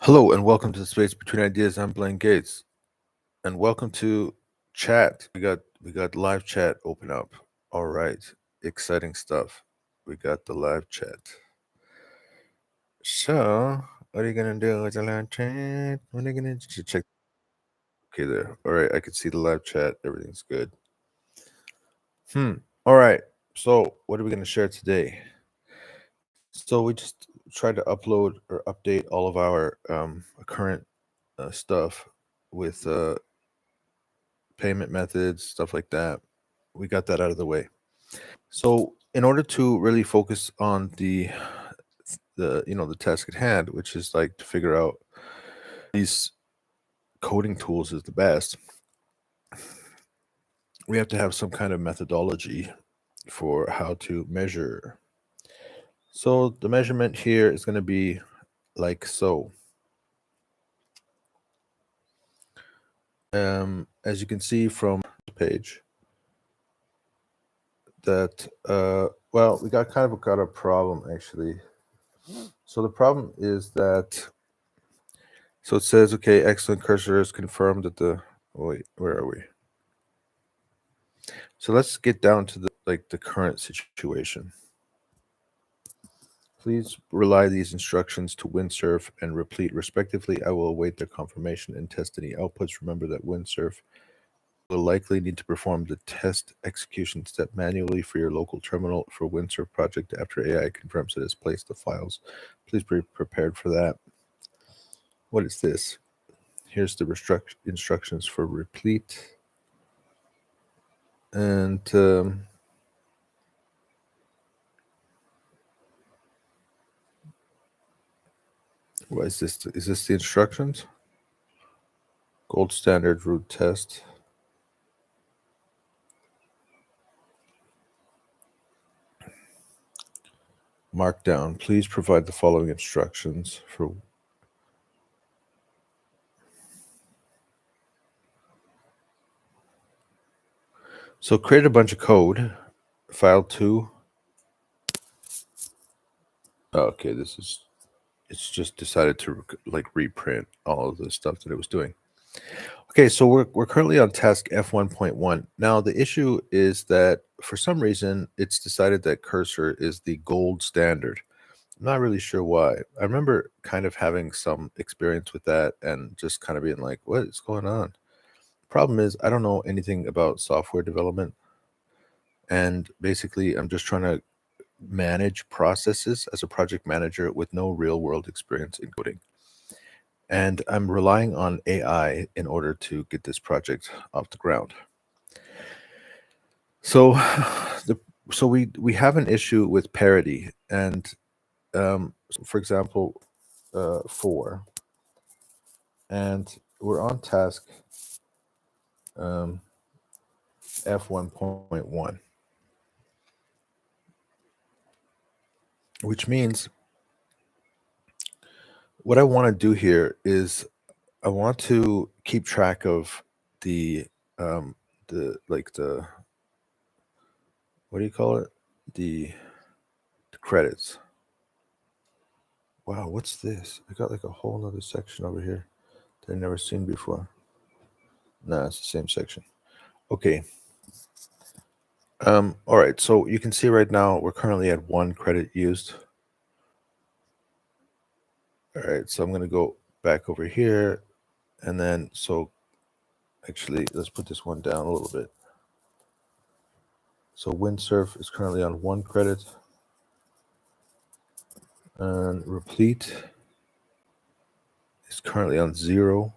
Hello and welcome to the Space Between Ideas. I'm Blaine Gates, and welcome to chat. We got live chat open up. All right, exciting stuff. We got the live chat. So, what are you gonna do with the live chat? What are you gonna check? Okay, there. All right, I can see the live chat. Everything's good. Hmm. All right. So, what are we gonna share today? So, we just tried to upload or update all of our current stuff with payment methods, stuff like that. We got that out of the way. So, in order to really focus on the task at hand, which is like to figure out these coding tools is the best, we have to have some kind of methodology for how to measure. So, the measurement here is going to be like so. As you can see from the page, that well, we got a problem actually. So the problem is that so it says, okay, excellent cursor has confirmed that the wait, where are we? So let's get down to the current situation. Please rely these instructions to windsurf and replit respectively. I will await their confirmation and test any outputs. Remember that windsurf will likely need to perform the test execution step manually for your local terminal for windsurf project after AI confirms it has placed the files. Please be prepared for that. What is this? Here's the instructions for replete. And what is this? Is this the instructions? Gold standard root test. Markdown. Please provide the following instructions for. So create a bunch of code. File 2. Oh, okay, it's just decided to like reprint all of the stuff that it was doing. Okay, so we're currently on task F1.1. Now the issue is that for some reason it's decided that cursor is the gold standard. I'm not really sure why. I remember kind of having some experience with that and just kind of being like, what is going on? Problem is, I don't know anything about software development. And basically, I'm just trying to manage processes as a project manager with no real world experience in coding. And I'm relying on AI in order to get this project off the ground. So, the so we have an issue with parity, and so for example, 4, and we're on task um, F1.1, which means what I want to do here is I want to keep track of the um, the what do you call it, the credits. Wow, what's this? I got like a whole nother section over here that I've never seen before. Nah, it's the same section. Okay. All right. So you can see right now we're currently at 1 credit used. All right. So I'm gonna go back over here, and then so actually let's put this one down a little bit. So windsurf is currently on 1 credit, and replete is currently on 0.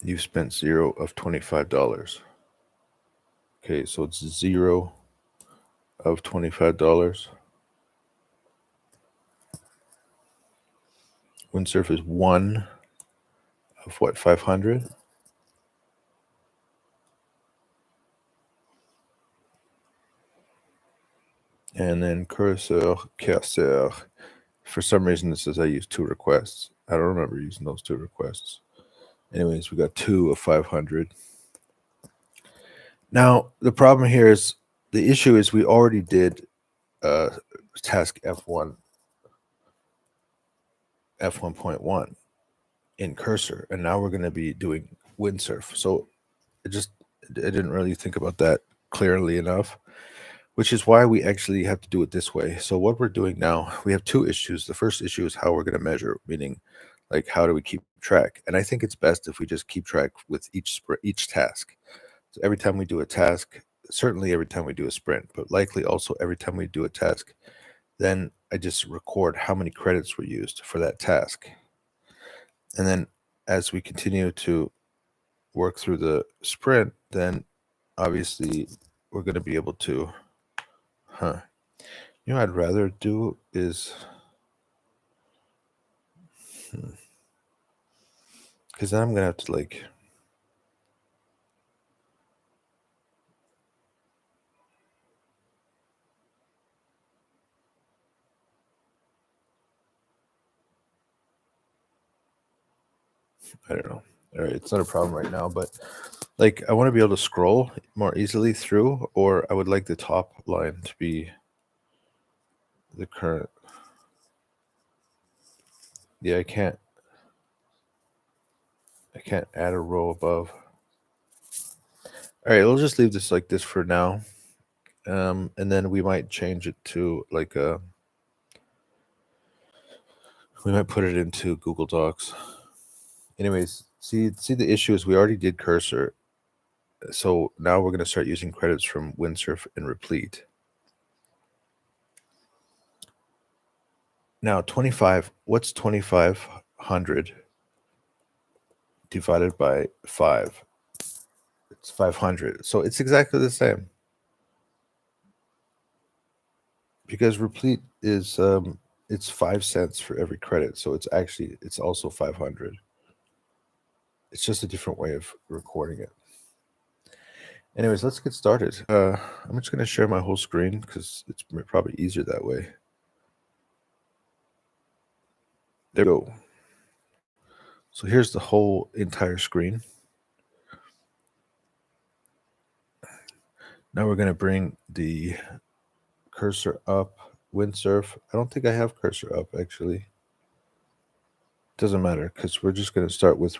You've spent 0 of $25. Okay, so it's 0 of $25. Windsurf is 1 of what, 500? And then cursor, for some reason it says I used 2 requests. I don't remember using those 2 requests. Anyways, we got 2 of 500. Now, the problem here is the issue is we already did task F1.1 in cursor, and now we're going to be doing windsurf. So I didn't really think about that clearly enough, which is why we actually have to do it this way. So what we're doing now, we have two issues. The first issue is how we're going to measure, meaning like how do we keep track? And I think it's best if we just keep track with each task. So every time we do a task, certainly every time we do a sprint, but likely also every time we do a task, then I just record how many credits were used for that task. And then as we continue to work through the sprint, then obviously we're going to be able to, you know, I'd rather do is, because then I'm going to have to like, I don't know. All right, it's not a problem right now, but like I want to be able to scroll more easily through, or I would like the top line to be the current. Yeah, I can't add a row above. All right, we'll just leave this like this for now. And then we might change it to like we might put it into Google Docs. Anyways, see the issue is we already did cursor. So now we're going to start using credits from windsurf and replit. Now 25, what's 2500 divided by 5? It's 500. So it's exactly the same. Because replit is it's 5 cents for every credit. So it's also 500. It's just a different way of recording it. Anyways, let's get started. I'm just going to share my whole screen because it's probably easier that way. There we go. So here's the whole entire screen. Now we're going to bring the cursor up, windsurf. I don't think I have cursor up actually. Doesn't matter because we're just going to start with,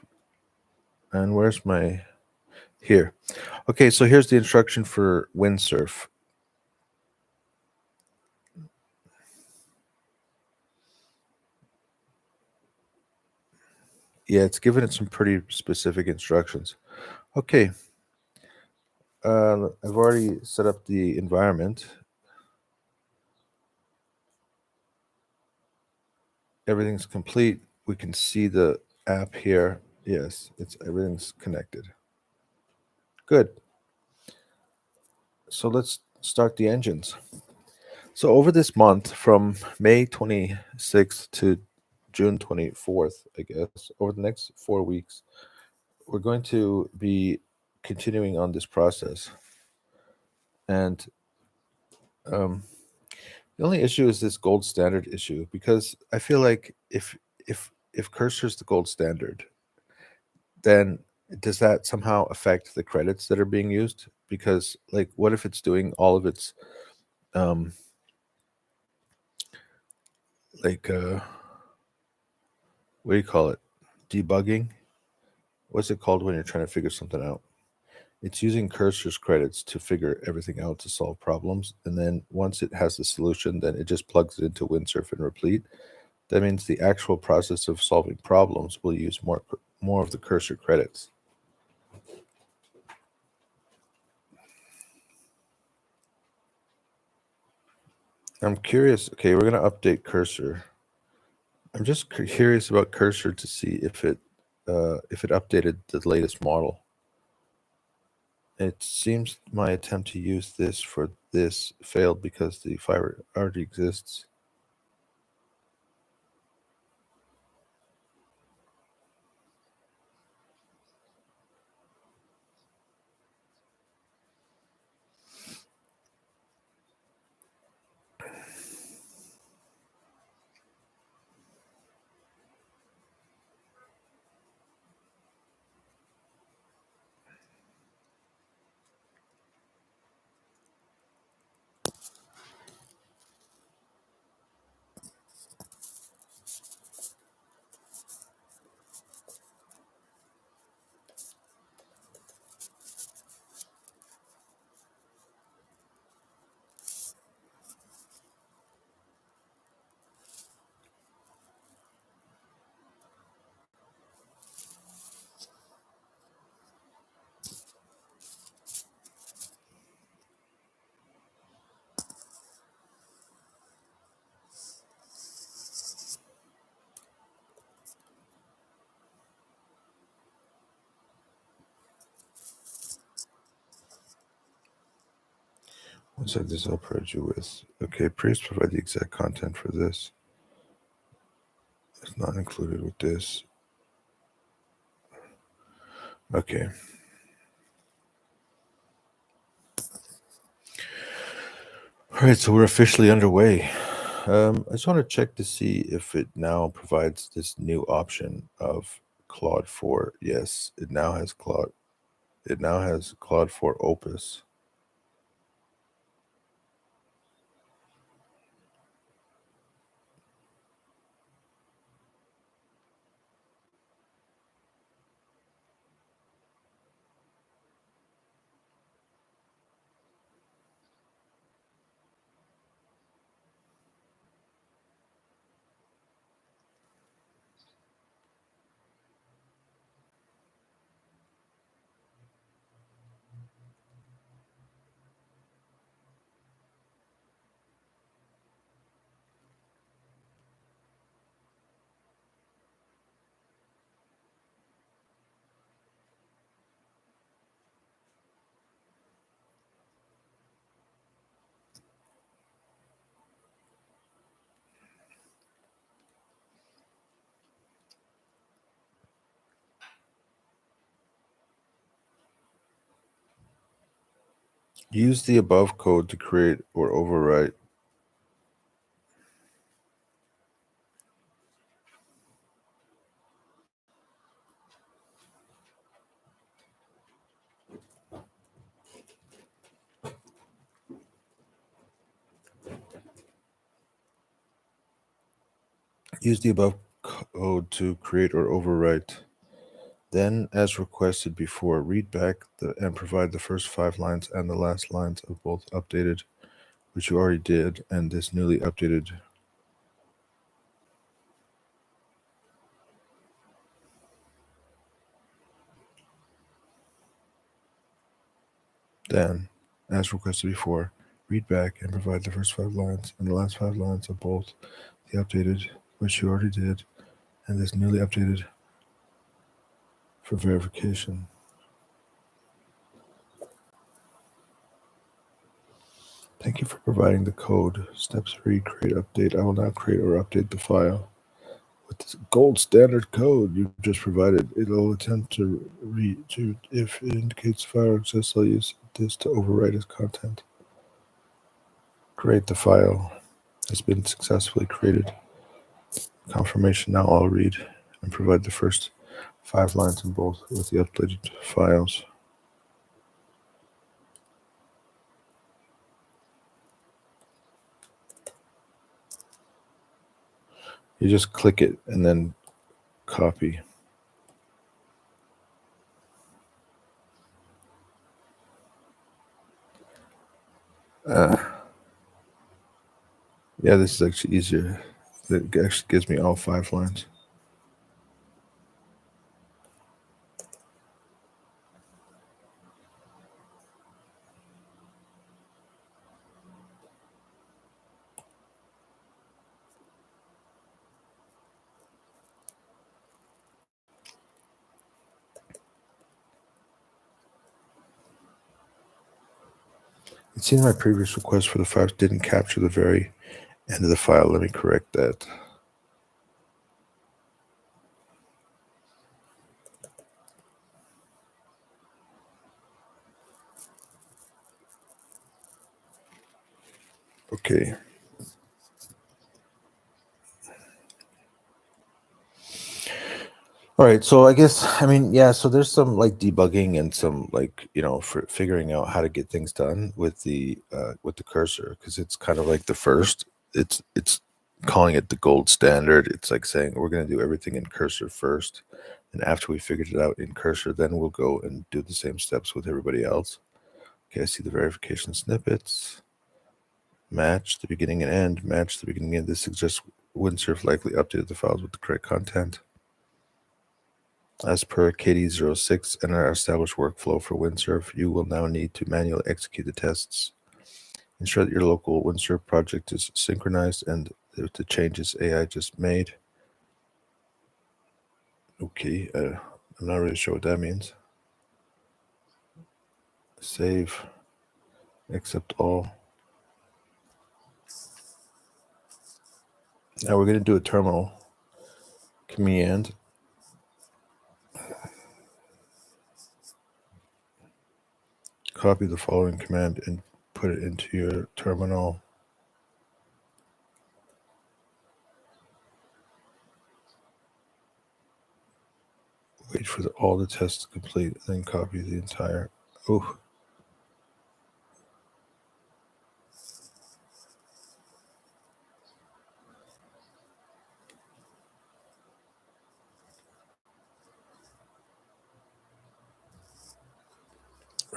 and where's my, here. Okay, so here's the instruction for windsurf. Yeah, it's given it some pretty specific instructions. Okay. I've already set up the environment. Everything's complete. We can see the app here. Yes, everything's connected. Good. So let's start the engines. So over this month, from May 26th to June 24th, I guess, over the next 4 weeks, we're going to be continuing on this process. And the only issue is this gold standard issue, because I feel like if cursor is the gold standard, then does that somehow affect the credits that are being used? Because like, what if it's doing all of its like what do you call it? Debugging? What's it called when you're trying to figure something out? It's using cursor's credits to figure everything out to solve problems. And then once it has the solution, then it just plugs it into windsurf and replit. That means the actual process of solving problems will use more of the cursor credits. I'm curious. Okay, we're going to update cursor. I'm just curious about cursor to see if it updated the latest model. It seems my attempt to use this for this failed because the file already exists. Inside this, I'll provide you with. Okay, please provide the exact content for this. It's not included with this. Okay. All right, so we're officially underway. I just want to check to see if it now provides this new option of Claude 4. Yes, it now has Claude. It now has Claude 4 Opus. Use the above code to create or overwrite. Use the above code to create or overwrite. Then, as requested before, read back and provide the first 5 lines and the last lines of both updated, which you already did, and this newly updated. Then, as requested before, read back and provide the first 5 lines and the last 5 lines of both the updated, which you already did, and this newly updated for verification. Thank you for providing the code. Step 3, create update. I will now create or update the file. With this gold standard code you just provided, it will attempt to read to if it indicates file exists. I'll use this to overwrite its content. Create the file has been successfully created. Confirmation. Now I'll read and provide the first 5 lines in both with the updated files. You just click it and then copy. Yeah, this is actually easier. It actually gives me all 5 lines. It seems my previous request for the files didn't capture the very end of the file. Let me correct that. Okay. All right. So I guess, yeah, so there's some like debugging and some like, for figuring out how to get things done with the cursor, because it's kind of like the first, it's calling it the gold standard. It's like saying we're going to do everything in cursor first. And after we figured it out in cursor, then we'll go and do the same steps with everybody else. Okay, I see the verification snippets. Match the beginning and end. Match the beginning and end. This suggests windsurf likely updated the files with the correct content. As per KD06 and our established workflow for windsurf, you will now need to manually execute the tests. Ensure that your local windsurf project is synchronized and the changes AI just made. Okay, I'm not really sure what that means. Save, accept all. Now we're going to do a terminal command. Copy the following command and put it into your terminal. Wait for all the tests to complete, then copy the entire. Oh.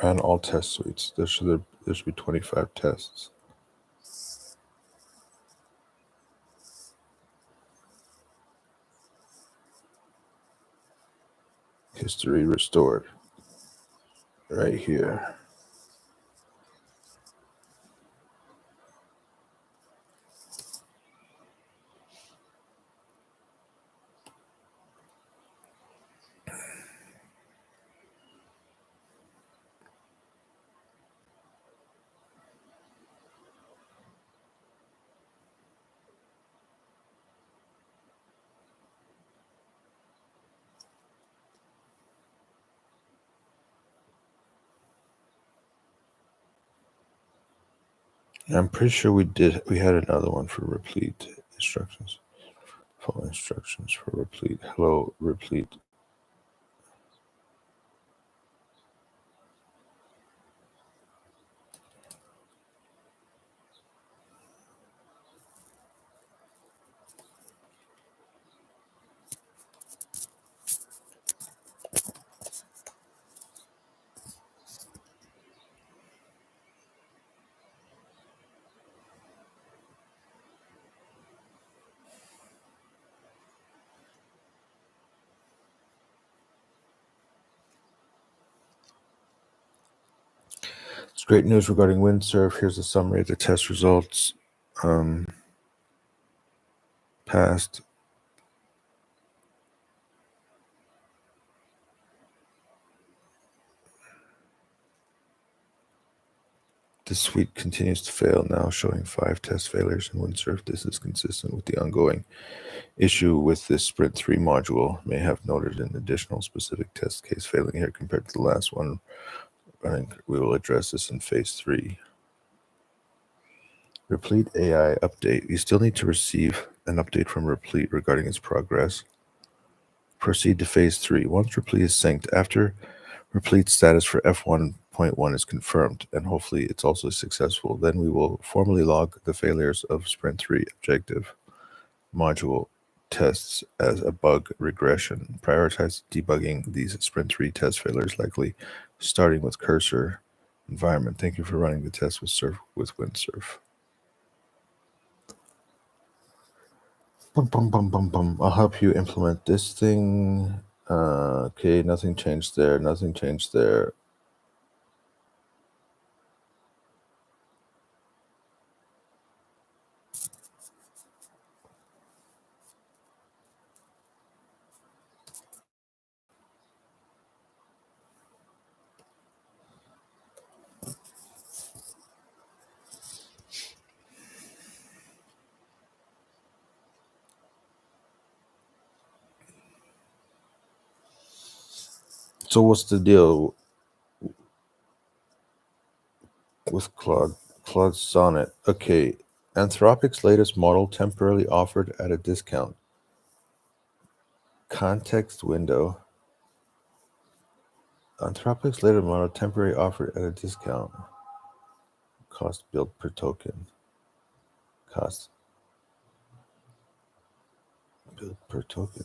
Run all test suites. There should be 25 tests. History restored. Right here. I'm pretty sure we had another one for replete instructions. Follow instructions for replete. Hello, replete. It's great news regarding windsurf. Here's a summary of the test results. Passed. The suite continues to fail now, showing 5 test failures in windsurf. This is consistent with the ongoing issue with this Sprint 3 module. May have noted an additional specific test case failing here compared to the last one. I think we will address this in phase 3. Replete AI update. You still need to receive an update from Replete regarding its progress. Proceed to phase 3. Once Replete is synced, after Replete status for F1.1 is confirmed, and hopefully it's also successful, then we will formally log the failures of Sprint 3 objective module tests as a bug regression. Prioritize debugging these Sprint 3 test failures, likely starting with cursor environment. Thank you for running the test with windsurf. I'll help you implement this thing. Okay, nothing changed there. Nothing changed there. So what's the deal with Claude Sonnet? Okay, Anthropic's latest model temporarily offered at a discount. Context window. Anthropic's latest model temporarily offered at a discount. Cost built per token. Cost built per token.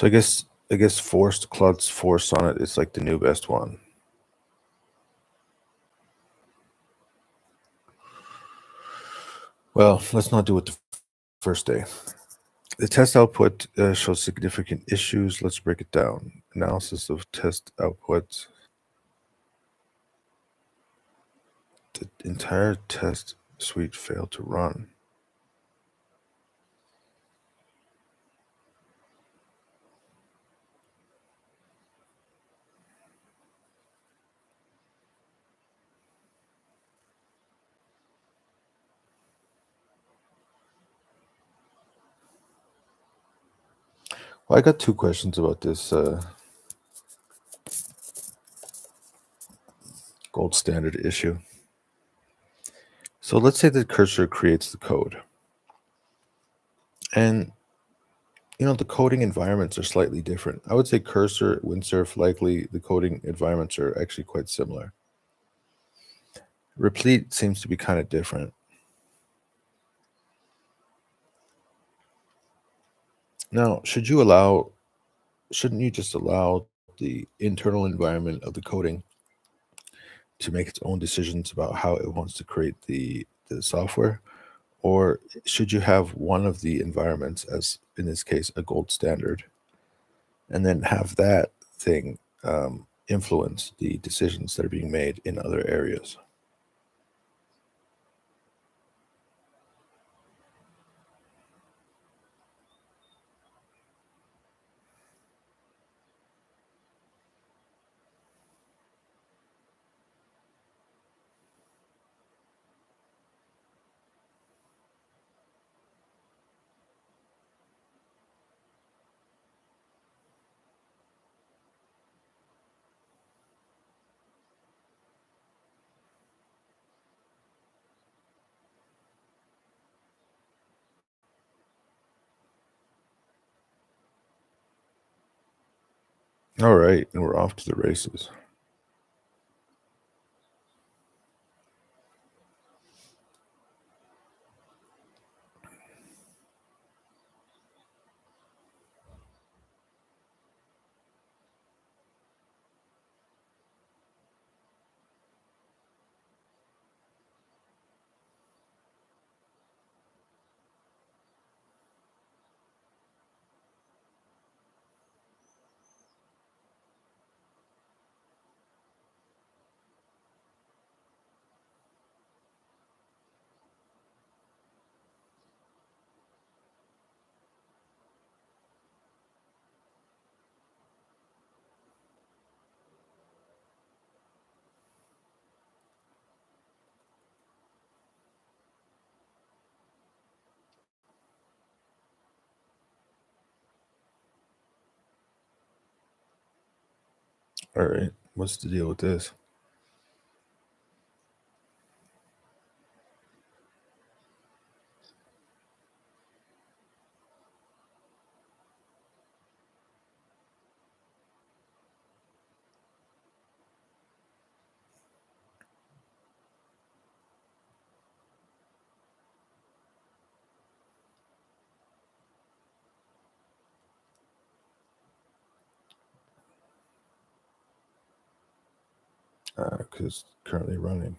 So I guess forced Klutz force on it is like the new best one. Well, let's not do it the first day. The test output shows significant issues. Let's break it down. Analysis of test output. The entire test suite failed to run. Well, I got two questions about this gold standard issue. So let's say the cursor creates the code. And the coding environments are slightly different. I would say cursor, windsurf, likely the coding environments are actually quite similar. Replit seems to be kind of different. Now, shouldn't you just allow the internal environment of the coding to make its own decisions about how it wants to create the software? Or should you have one of the environments, as in this case, a gold standard, and then have that thing influence the decisions that are being made in other areas? All right, and we're off to the races. All right, what's the deal with this? Because it's currently running.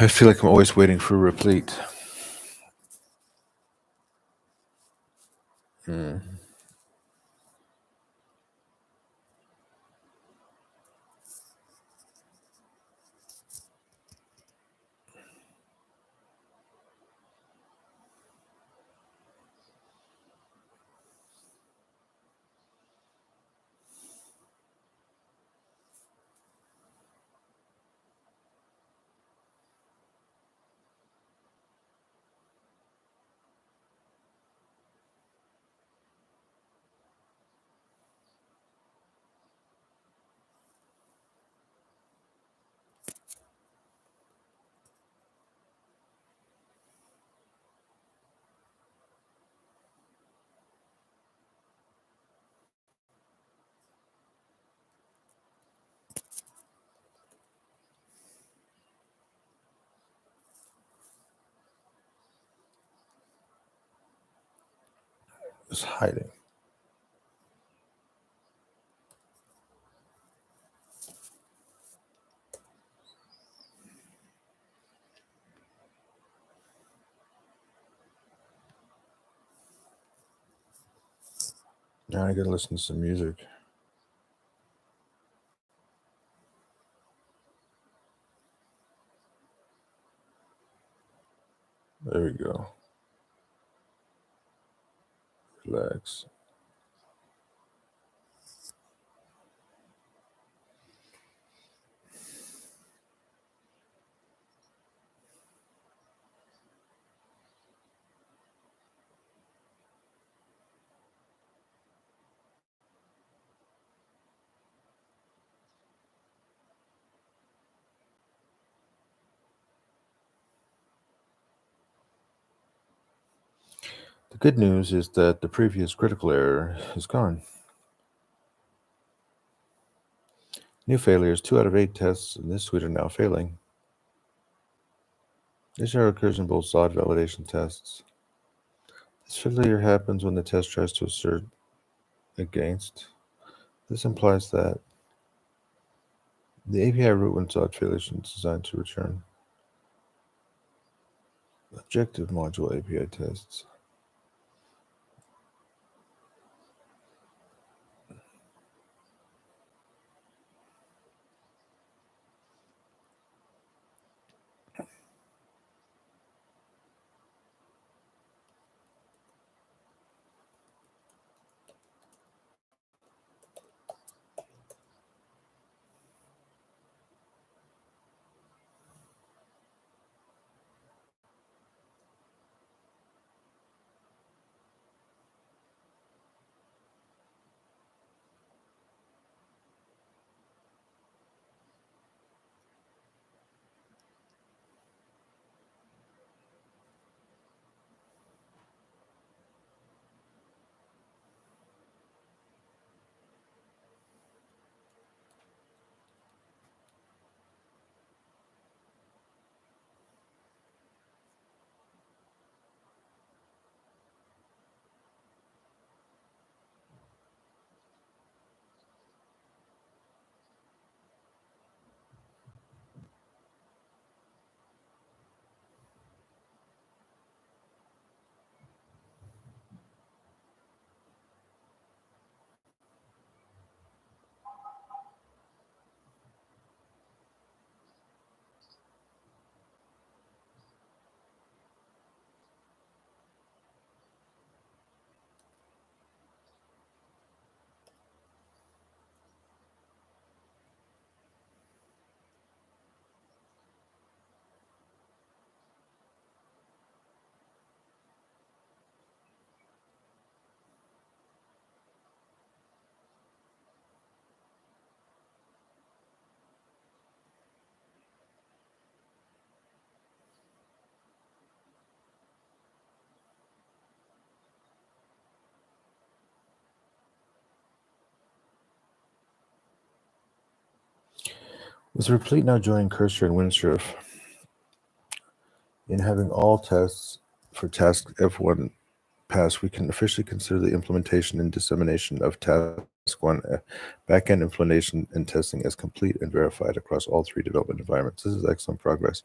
I feel like I'm always waiting for replete. is hiding. Now I gotta listen to some music. There we go. Relax. The good news is that the previous critical error is gone. New failures, 2 out of 8 tests in this suite are now failing. This error occurs in both solid validation tests. This failure happens when the test tries to assert against. This implies that the API root when sought failure is designed to return objective module API tests. With replit now joining cursor and windsurf, in having all tests for task F1 pass, we can officially consider the implementation and dissemination of task 1 backend implementation and testing as complete and verified across all 3 development environments. This is excellent progress.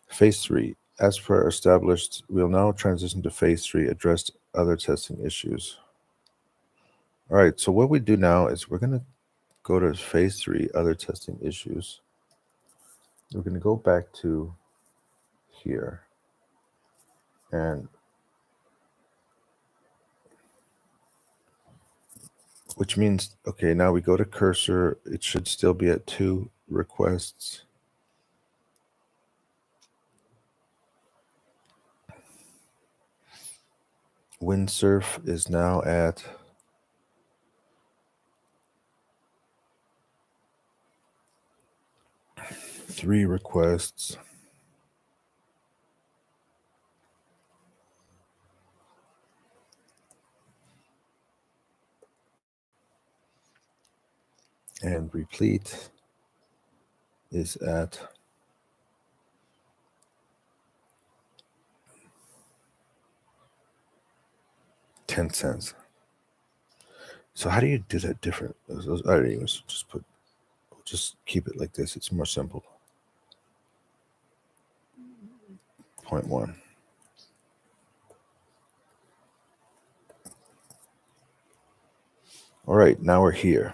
Phase 3. As per established, we'll now transition to phase 3, address other testing issues. All right, so what we do now is we're going to go to phase 3, other testing issues. We're going to go back to here. And which means, okay, now we go to cursor. It should still be at 2 requests. Windsurf is now at 3 requests. And replit is at 10 cents. So how do you do that different? Anyways, just keep it like this. It's more simple. 0.1. All right, now we're here.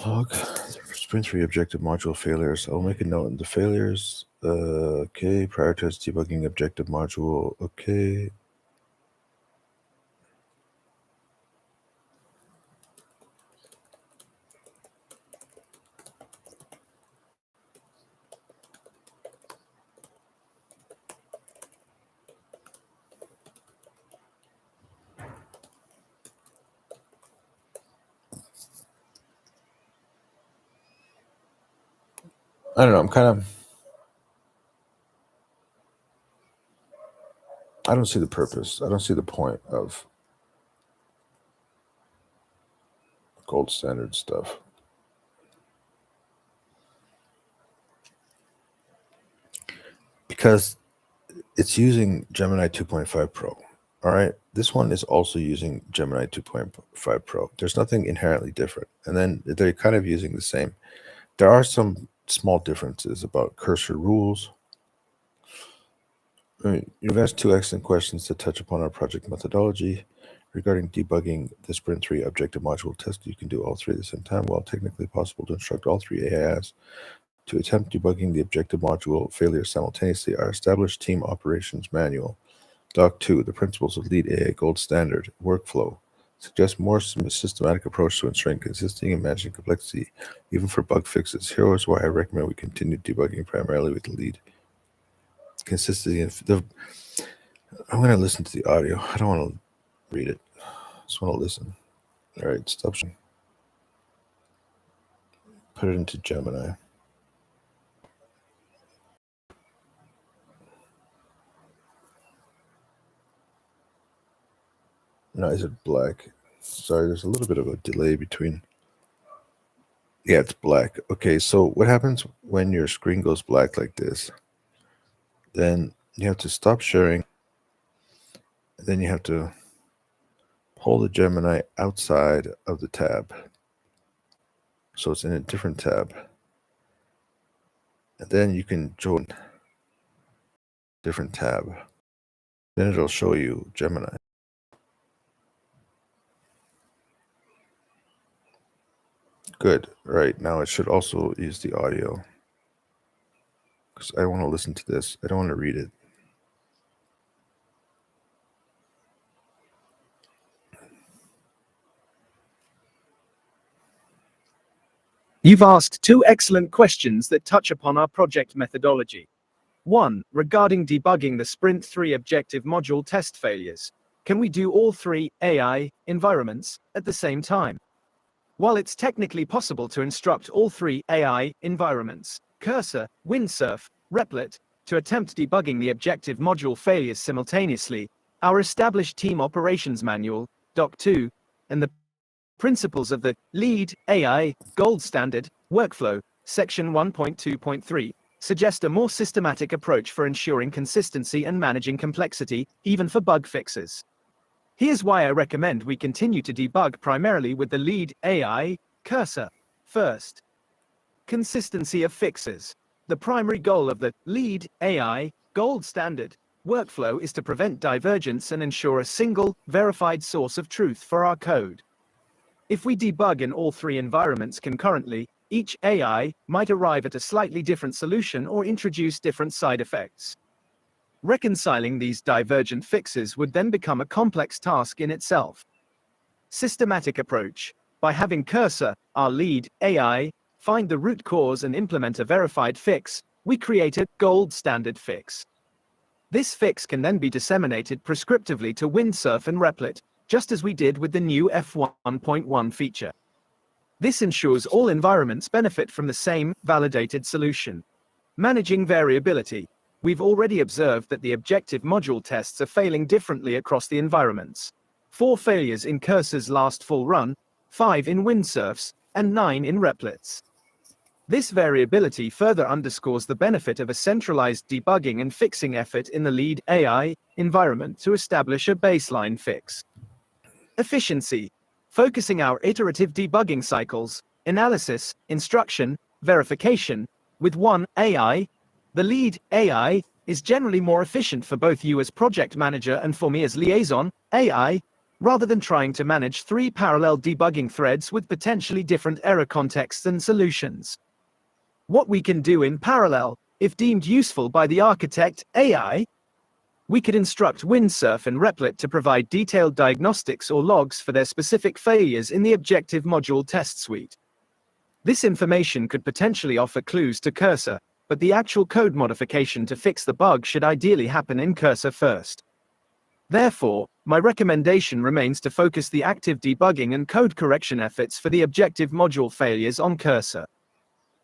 Log sprint 3 objective module failures. I'll make a note in the failures. Okay, prioritize debugging objective module. Okay. I don't know. I don't see the purpose. I don't see the point of gold standard stuff. Because it's using Gemini 2.5 Pro. All right. This one is also using Gemini 2.5 Pro. There's nothing inherently different. And then they're kind of using the same. There are some small differences about cursor rules. You've asked 2 excellent questions that touch upon our project methodology. Regarding debugging the Sprint 3 objective module test, you can do all 3 at the same time. While technically possible to instruct all 3 AIs to attempt debugging the objective module failure simultaneously, our established team operations manual, Doc 2, the principles of lead AI gold standard workflow, suggests more systematic approach to ensuring consistency and managing complexity, even for bug fixes. Here is why I recommend we continue debugging primarily with the lead. Consistency and I'm going to listen to the audio. I don't want to read it. I just want to listen. All right, stop. Put it into Gemini. No, is it black? Sorry, there's a little bit of a delay between. Yeah, it's black. Okay, so what happens when your screen goes black like this? Then you have to stop sharing. Then you have to pull the Gemini outside of the tab. So it's in a different tab. And then you can join different tab. Then it'll show you Gemini. Good. Right, now it should also use the audio. Because I want to listen to this. I don't want to read it. You've asked 2 excellent questions that touch upon our project methodology. 1. Regarding debugging the Sprint 3 objective module test failures. Can we do all 3 AI environments at the same time? While it's technically possible to instruct all 3 AI environments, cursor, windsurf, replit, to attempt debugging the objective module failures simultaneously, our established team operations manual, Doc 2, and the principles of the lead AI gold standard workflow, section 1.2.3, suggest a more systematic approach for ensuring consistency and managing complexity, even for bug fixes. Here's why I recommend we continue to debug primarily with the lead AI cursor. First, consistency of fixes. The primary goal of the lead AI gold standard workflow is to prevent divergence and ensure a single, verified source of truth for our code. If we debug in all 3 environments concurrently, each AI might arrive at a slightly different solution or introduce different side effects. Reconciling these divergent fixes would then become a complex task in itself. Systematic approach. By having cursor, our lead AI, find the root cause and implement a verified fix, we create a gold standard fix. This fix can then be disseminated prescriptively to windsurf and replit, just as we did with the new F1.1 feature. This ensures all environments benefit from the same validated solution. Managing variability. We've already observed that the objective module tests are failing differently across the environments. 4 failures in Cursor's last full run, 5 in windsurf's, and 9 in replits. This variability further underscores the benefit of a centralized debugging and fixing effort in the lead AI environment to establish a baseline fix. Efficiency. Focusing our iterative debugging cycles, analysis, instruction, verification, with one AI, the lead AI is generally more efficient for both you as project manager and for me as liaison AI, rather than trying to manage 3 parallel debugging threads with potentially different error contexts and solutions. What we can do in parallel, if deemed useful by the architect AI, we could instruct windsurf and replit to provide detailed diagnostics or logs for their specific failures in the objective module test suite. This information could potentially offer clues to Cursor, but the actual code modification to fix the bug should ideally happen in Cursor first. Therefore, my recommendation remains to focus the active debugging and code correction efforts for the objective module failures on Cursor.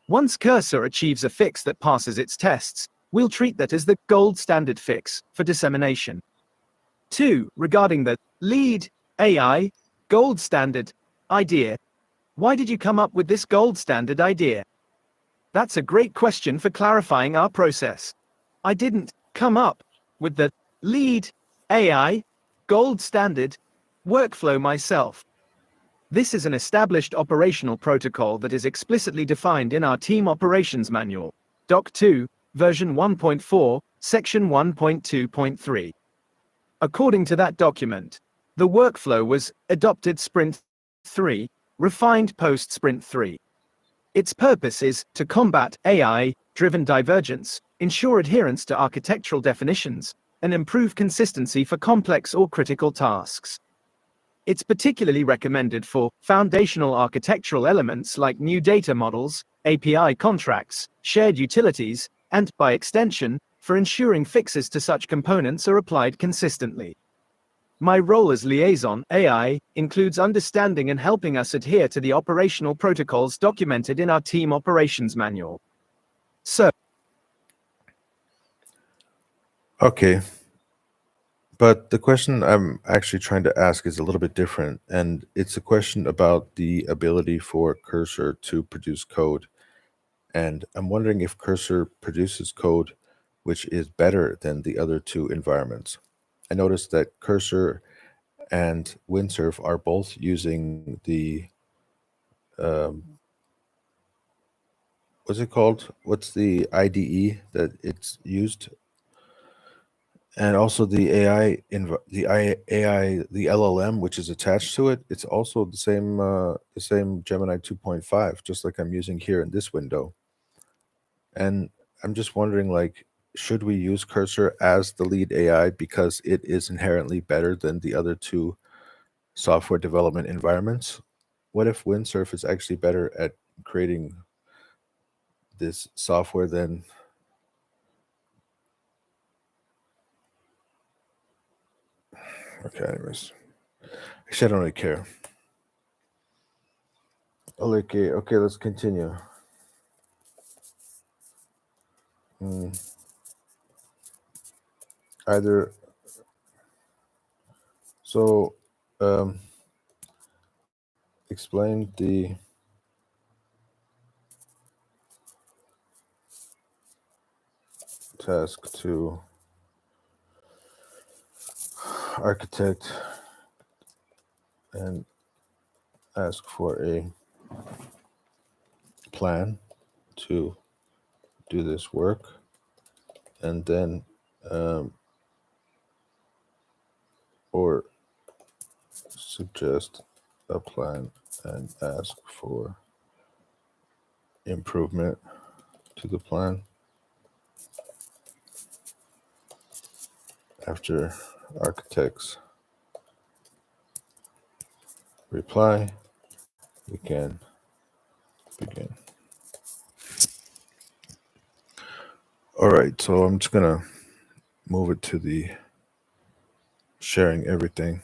Once Cursor achieves a fix that passes its tests, we'll treat that as the gold standard fix for dissemination. 2. Regarding the lead AI gold standard idea, why did you come up with this gold standard idea? That's a great question for clarifying our process. I didn't come up with the lead AI gold standard workflow myself. This is an established operational protocol that is explicitly defined in our Team Operations Manual, Doc 2, version 1.4, section 1.2.3. According to that document, the workflow was adopted Sprint 3, refined post Sprint 3. Its purpose is to combat AI-driven divergence, ensure adherence to architectural definitions, and improve consistency for complex or critical tasks. It's particularly recommended for foundational architectural elements like new data models, API contracts, shared utilities, and, by extension, for ensuring fixes to such components are applied consistently. My role as liaison AI includes understanding and helping us adhere to the operational protocols documented in our Team Operations Manual. So, Okay. But the question I'm actually trying to ask is a little bit different, and it's a question about the ability for Cursor to produce code. And I'm wondering if Cursor produces code which is better than the other two environments. I noticed that Cursor and windsurf are both using the what's it called? What's the IDE that it's used? And also the the LLM, which is attached to it, it's also the same Gemini 2.5, just like I'm using here in this window. And I'm just wondering, like, should we use Cursor as the lead AI because it is inherently better than the other two software development environments? What if windsurf is actually better at creating this software than... Okay, anyways. Actually, I don't really care. Okay, let's continue. Either so explain the task to architect and ask for a plan to do this work, and then or suggest a plan and ask for improvement to the plan. After architects reply, we can begin. All right, so I'm just gonna move it to the sharing everything.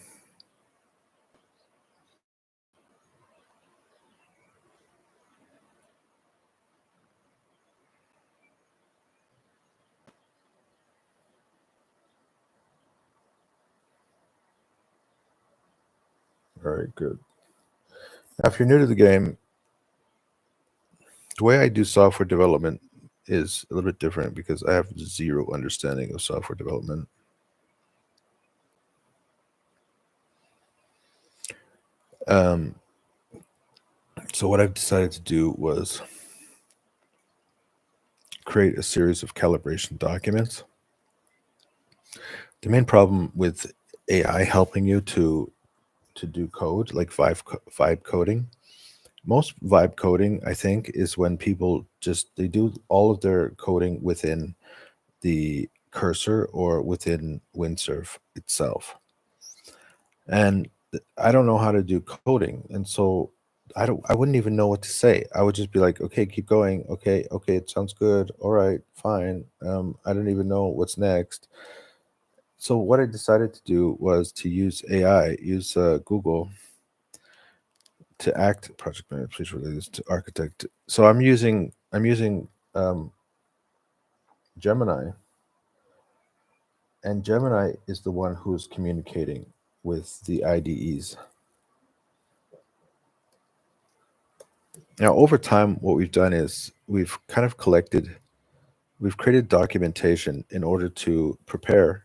All right, good. Now, if you're new to the game, The way I do software development is a little bit different because I have zero understanding of software development. So what I've decided to do was create a series of calibration documents. The main problem with AI helping you to do code, like vibe coding, most vibe coding, I think, is when people they do all of their coding within the cursor or within windsurf itself. And I don't know how to do coding, and so I wouldn't even know what to say. I would just be like, okay, keep going. Okay, it sounds good. All right, fine. I don't even know what's next. So what I decided to do was to use AI, use Google to act project manager. Please relate this to architect. So I'm using Gemini, and Gemini is the one who's communicating with the IDEs. Now, over time, what we've done is we've created documentation in order to prepare.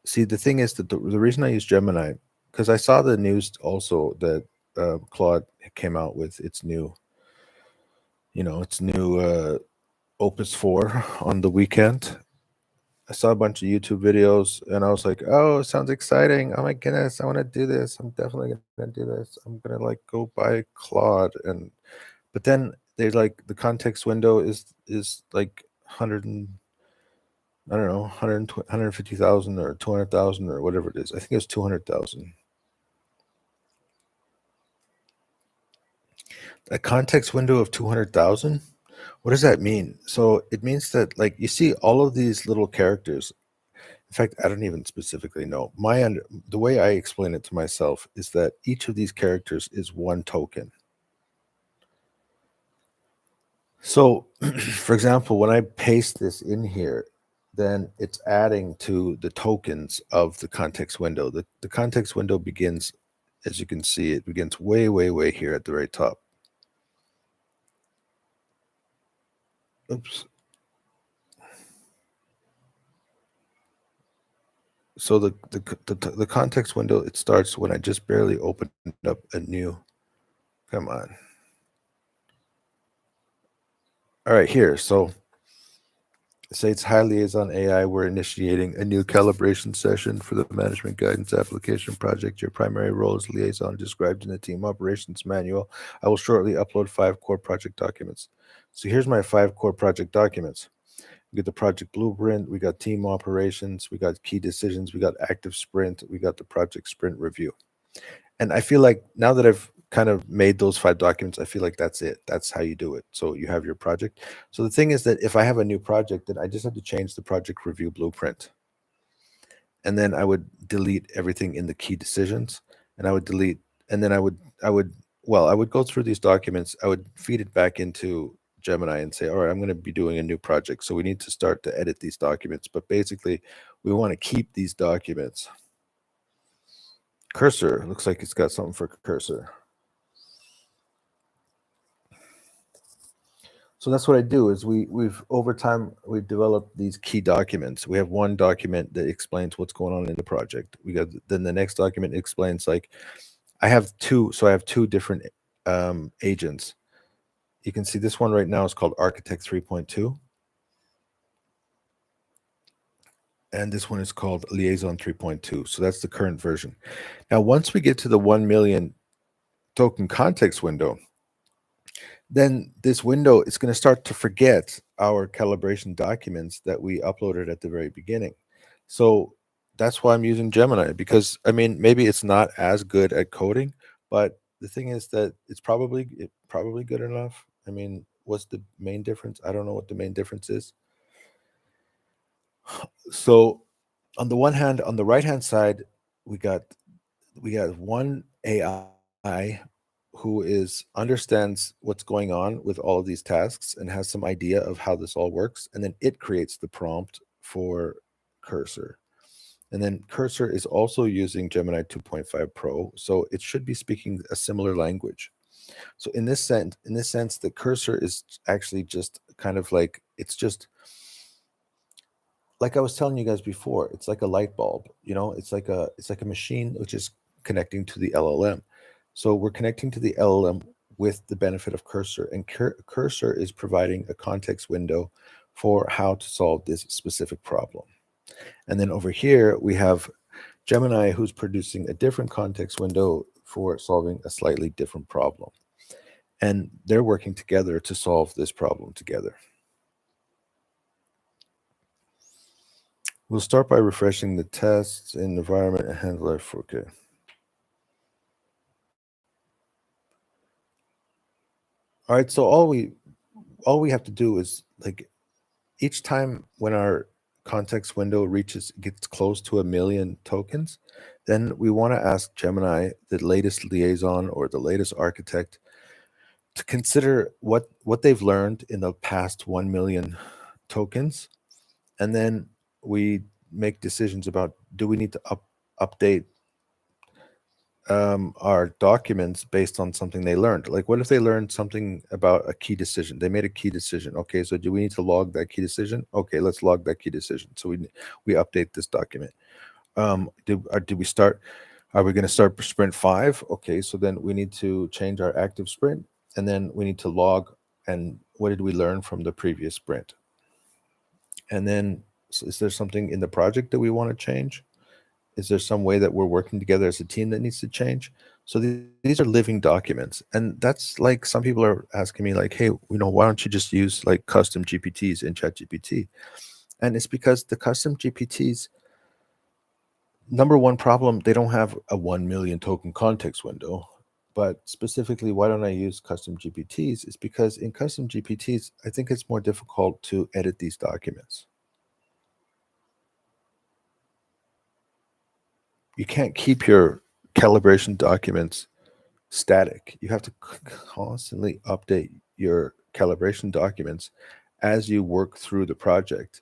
See, the thing is that the reason I use Gemini, because I saw the news also that Claude came out with its new, Opus 4 on the weekend. I saw a bunch of YouTube videos and I was like, oh, it sounds exciting. Oh my goodness, I want to do this. I'm definitely going to do this. I'm going to like go buy Claude. But then there's like the context window is like 100 and I don't know, 150,000 or 200,000 or whatever it is. I think it's 200,000. A context window of 200,000? What does that mean? So it means that like you see all of these little characters. In fact, I don't even specifically know. The way I explain it to myself is that each of these characters is one token. So, for example, when I paste this in here, then it's adding to the tokens of the context window. The context window begins, as you can see, it begins way, way, way here at the very top. Oops. So the context window, it starts when I just barely opened up a new, come on. All right, here. So say it's High Liaison AI. We're initiating a new calibration session for the management guidance application project. Your primary role is liaison described in the team operations manual. I will shortly upload 5 core project documents. So here's my 5 core project documents. We got the project blueprint, we got team operations, we got key decisions, we got active sprint, we got the project sprint review. And I feel like now that I've kind of made those 5 documents, I feel like that's it. That's how you do it. So you have your project. So the thing is that if I have a new project, then I just have to change the project review blueprint. And then I would delete everything in the key decisions, and I would delete, and then I would go through these documents. I would feed it back into Gemini and say, all right, I'm going to be doing a new project. So we need to start to edit these documents. But basically, we want to keep these documents. Cursor looks like it's got something for cursor. So that's what I do is we've over time we've developed these key documents. We have one document that explains what's going on in the project. We got then the next document explains like I have two different agents. You can see this one right now is called Architect 3.2. And this one is called Liaison 3.2. So that's the current version. Now, once we get to the 1 million token context window, then this window is going to start to forget our calibration documents that we uploaded at the very beginning. So that's why I'm using Gemini, because I mean, maybe it's not as good at coding, but the thing is that it's probably good enough. I mean, what's the main difference? I don't know what the main difference is. So on the one hand, on the right hand side, we got one AI who understands what's going on with all of these tasks and has some idea of how this all works, and then it creates the prompt for Cursor. And then Cursor is also using Gemini 2.5 Pro, so it should be speaking a similar language. So in this sense, the cursor is actually just kind of like, it's just like I was telling you guys before, it's like a light bulb, it's like a machine which is connecting to the LLM. So we're connecting to the LLM with the benefit of cursor, and cursor is providing a context window for how to solve this specific problem. And then over here we have Gemini, who's producing a different context window for solving a slightly different problem. And they're working together to solve this problem together. We'll start by refreshing the tests in environment and handler for okay. All right, so all we have to do is, like, each time when our context window gets close to 1 million tokens, then we want to ask Gemini, the latest liaison or the latest architect, to consider what they've learned in the past 1 million tokens, and then we make decisions about, do we need to update our documents based on something they learned. Like, what if they learned something about a key decision? They made a key decision. Okay, so do we need to log that key decision? Okay, let's log that key decision. So we update this document. Did we start? Are we going to start sprint 5? Okay, so then we need to change our active sprint, and then we need to log, and what did we learn from the previous sprint? And then, is there something in the project that we want to change? Is there some way that we're working together as a team that needs to change? So these are living documents. And that's like, some people are asking me, like, hey, why don't you just use like custom GPTs in ChatGPT? And it's because the custom GPTs, number one problem, they don't have a 1 million token context window. But specifically, why don't I use custom GPTs? Is because in custom GPTs, I think it's more difficult to edit these documents. You can't keep your calibration documents static. You have to constantly update your calibration documents as you work through the project.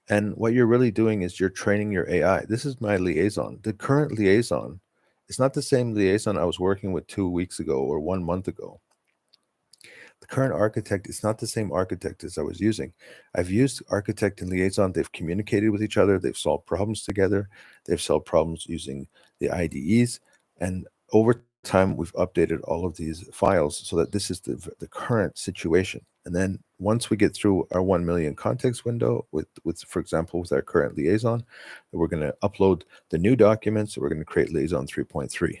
And what you're really doing is you're training your AI. This is my liaison. The current liaison is not the same liaison I was working with 2 weeks ago or 1 month ago. The current architect is not the same architect as I was using. I've used architect and liaison. They've communicated with each other. They've solved problems together. They've solved problems using the IDEs. And over time, we've updated all of these files so that this is the current situation. And then once we get through our 1 million context window with, for example, with our current liaison, we're going to upload the new documents. We're going to create liaison 3.3.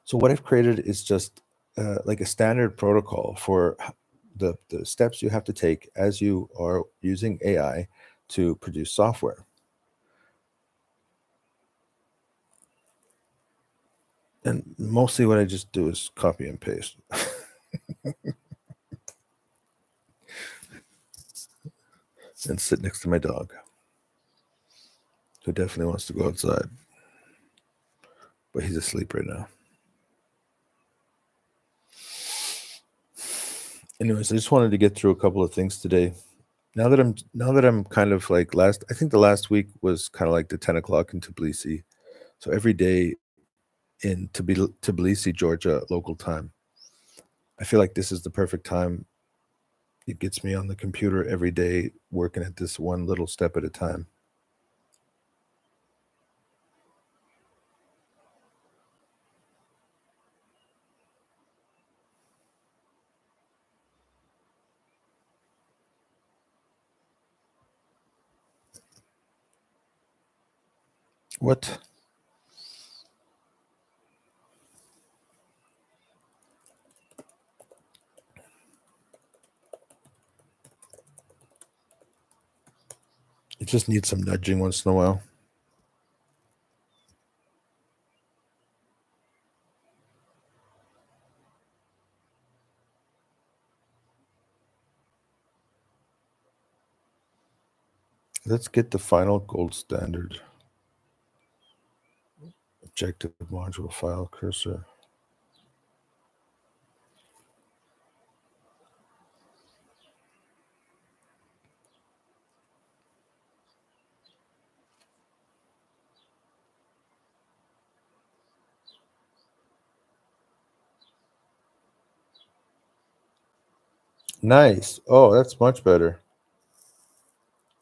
So what I've created is just like a standard protocol for the steps you have to take as you are using AI to produce software. And mostly what I just do is copy and paste. And sit next to my dog, who definitely wants to go outside. But he's asleep right now. Anyways, I just wanted to get through a couple of things today. Now that I'm kind of like, I think the last week was kind of like the 10 o'clock in Tbilisi. So every day in Tbilisi, Georgia, local time, I feel like this is the perfect time. It gets me on the computer every day, working at this one little step at a time. What? It just needs some nudging once in a while. Let's get the final gold standard. Objective module file cursor. Nice. Oh, that's much better.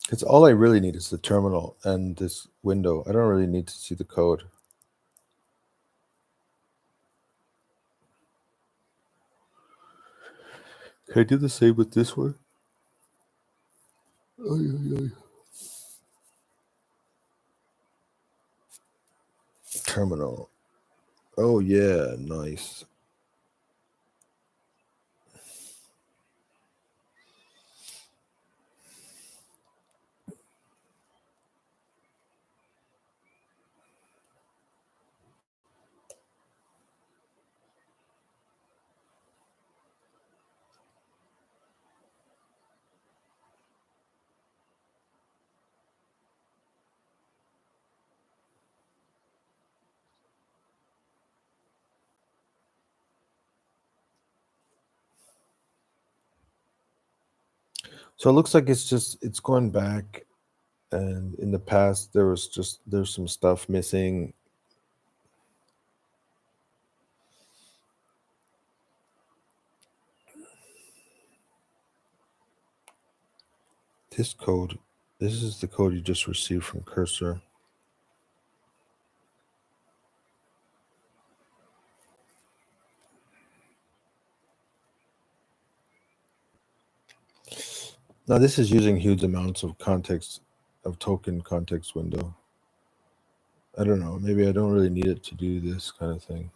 Because all I really need is the terminal and this window. I don't really need to see the code. Can I do the same with this one? Terminal. Oh, yeah. Nice. So it looks like it's going back, and in the past there's some stuff missing. This code, this is the code you just received from Cursor. Now this is using huge amounts of context, of token context window. I don't know, maybe I don't really need it to do this kind of thing.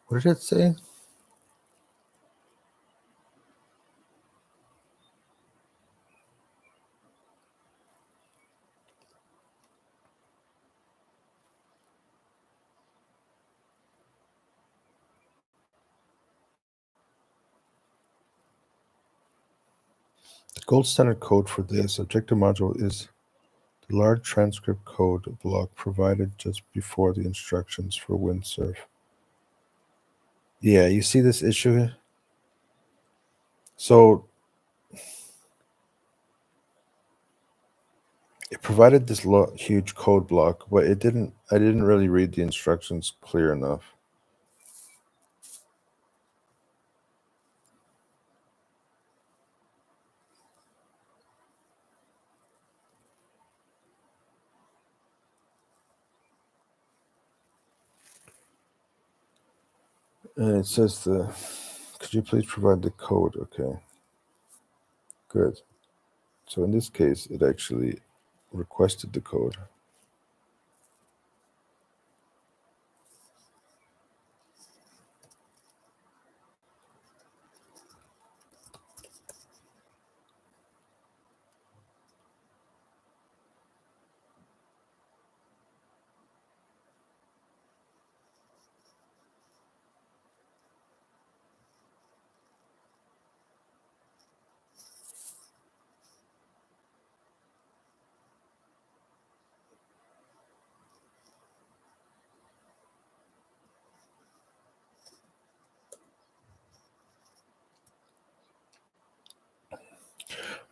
What did it say? The gold standard code for this objective module is the large transcript code block provided just before the instructions for windsurf. Yeah, you see this issue here? So it provided this huge code block, but I didn't really read the instructions clear enough. And it says could you please provide the code? Okay, good. So in this case, it actually requested the code.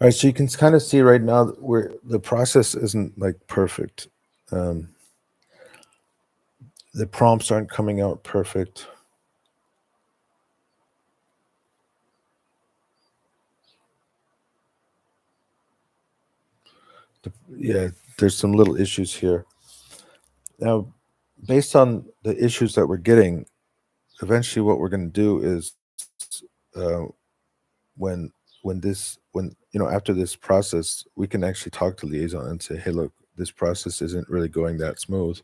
All right, so you can kind of see right now where the process isn't like perfect. The prompts aren't coming out perfect. Yeah, there's some little issues here. Now, based on the issues that we're getting, eventually what we're going to do is uh, when after this process, we can actually talk to Liaison and say, hey, look, this process isn't really going that smooth,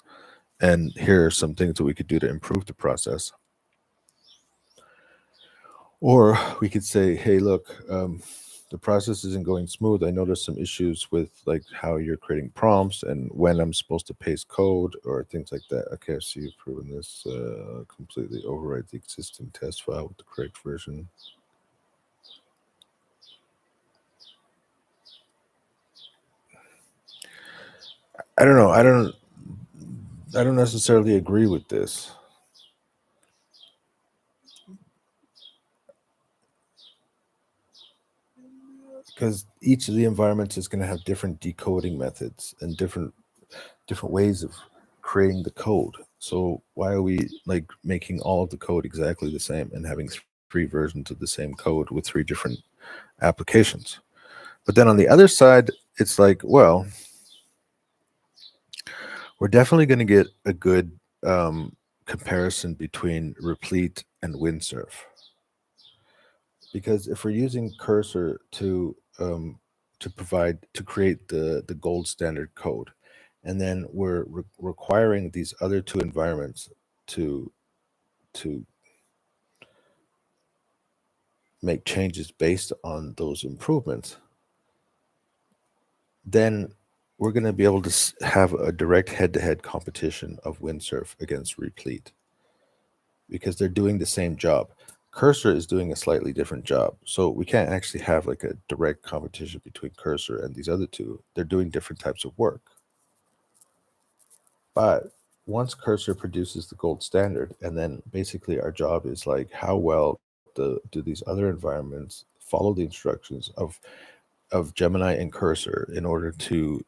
and here are some things that we could do to improve the process. Or we could say, hey, look, the process isn't going smooth. I noticed some issues with like how you're creating prompts and when I'm supposed to paste code or things like that. Okay, so you've proven this. Completely overwrite the existing test file with the correct version. I don't know. I don't necessarily agree with this. Because each of the environments is going to have different decoding methods and different ways of creating the code. So why are we like making all of the code exactly the same and having three versions of the same code with three different applications? But then on the other side, it's like, well, we're definitely going to get a good comparison between replit and windsurf, because if we're using cursor to create the gold standard code, and then we're requiring these other two environments to make changes based on those improvements, then we're going to be able to have a direct head-to-head competition of windsurf against replit, because they're doing the same job. Cursor is doing a slightly different job, so we can't actually have like a direct competition between cursor and these other two. They're doing different types of work. But once cursor produces the gold standard, and then basically our job is like, how well do these other environments follow the instructions of Gemini and cursor in order to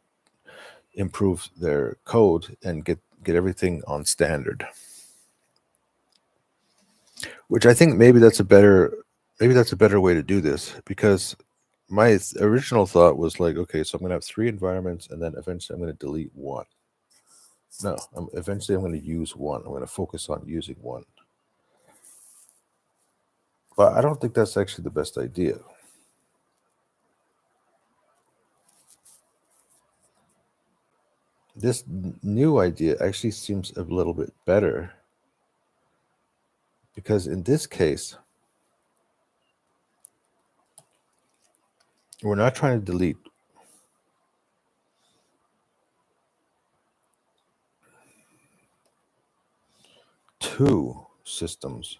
improve their code and get everything on standard. Which I think maybe that's a better way to do this, because my original thought was like, okay, so I'm gonna have three environments, and then eventually I'm gonna delete one. No, eventually I'm going to use one. I'm going to focus on using one. But I don't think that's actually the best idea. This new idea actually seems a little bit better, because in this case, we're not trying to delete two systems.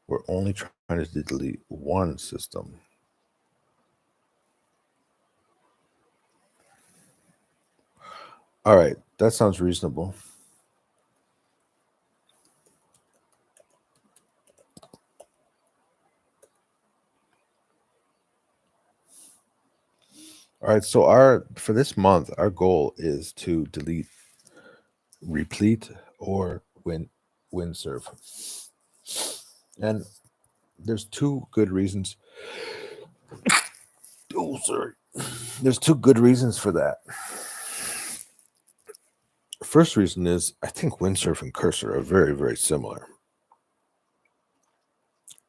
We're only trying to delete one system. All right, that sounds reasonable. All right, so for this month, our goal is to delete replit or windsurf. And there's two good reasons. Oh, sorry. There's two good reasons for that. First reason is I think windsurf and cursor are very, very similar.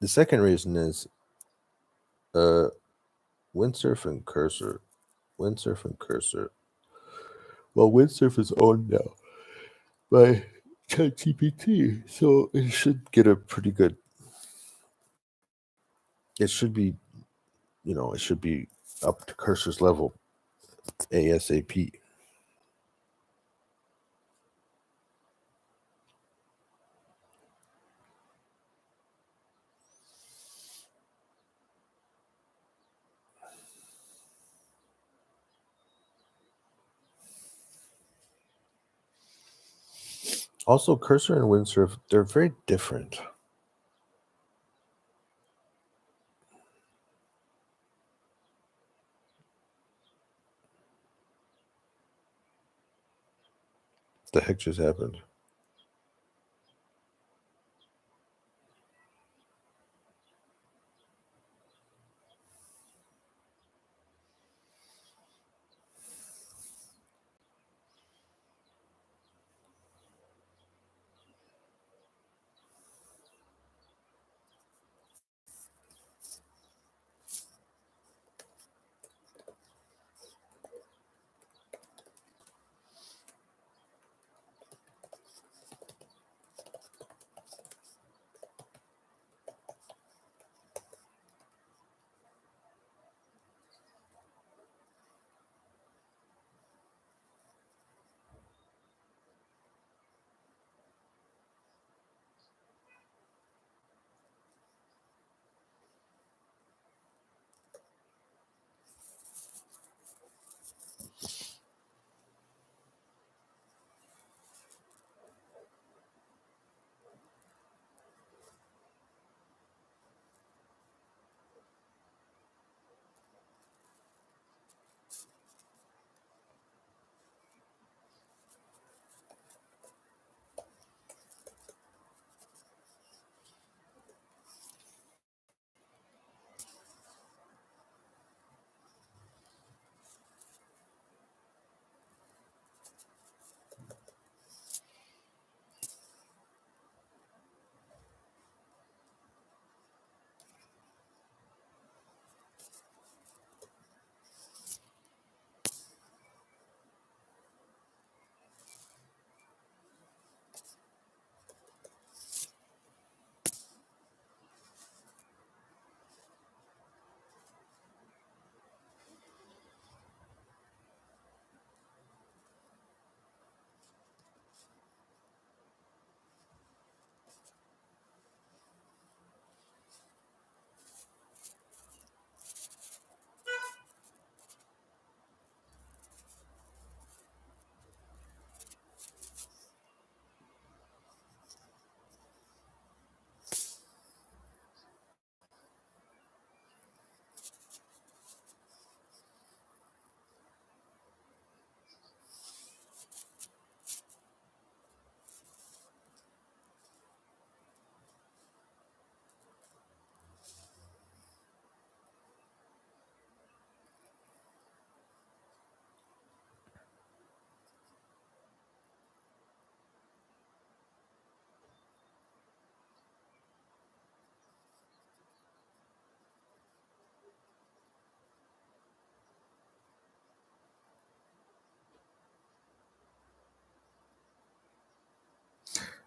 The second reason is windsurf and cursor. Well, windsurf is owned now by ChatGPT, so it should get a pretty good. It should be, it should be up to cursor's level ASAP. Also, cursor and windsurf, they're very different. What the heck just happened?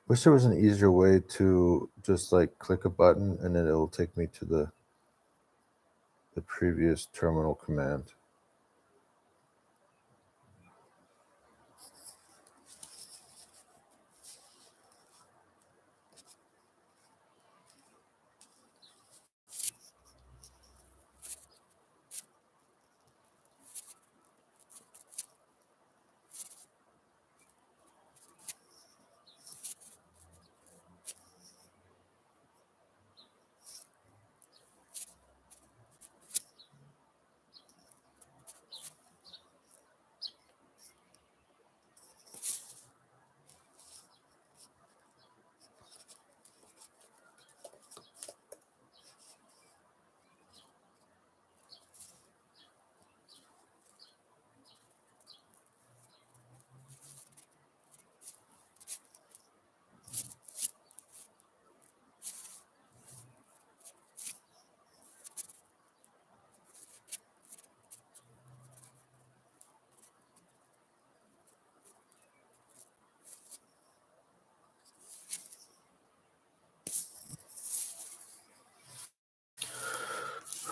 Wish there was an easier way to just like click a button and then it will take me to the previous terminal command.